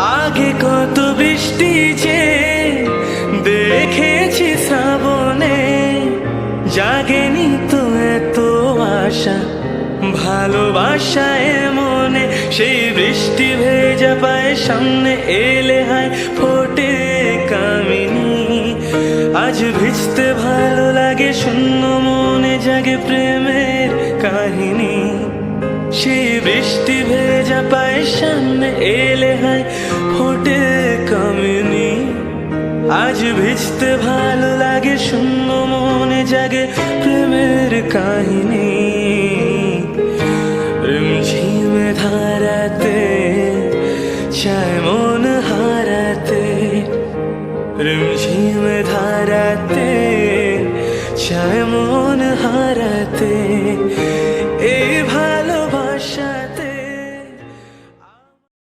আগে কত বৃষ্টি যে দেখেছি শ্রাবণে, জাগেনি তো এত আশা ভালোবাসায় মনে। সেই বৃষ্টি ভেজা পায়ে সামনে এলে হায় ফোটে কামিনী। আজ ভিজতে ভালো লাগে, শূন্য মনে জাগে প্রেমের কাহিনী। সেই বৃষ্টি ভেজা পায়ে সামনে এলে হায় ফোটে কামিনী। আজ ভিজতে ভালো লাগে, শূন্য মনে জাগে প্রেমের কাহিনী। রিমঝিমে ধারাতে চায় মন হারাতে, রিমঝিমে ধারাতে চায় মন হারাতে।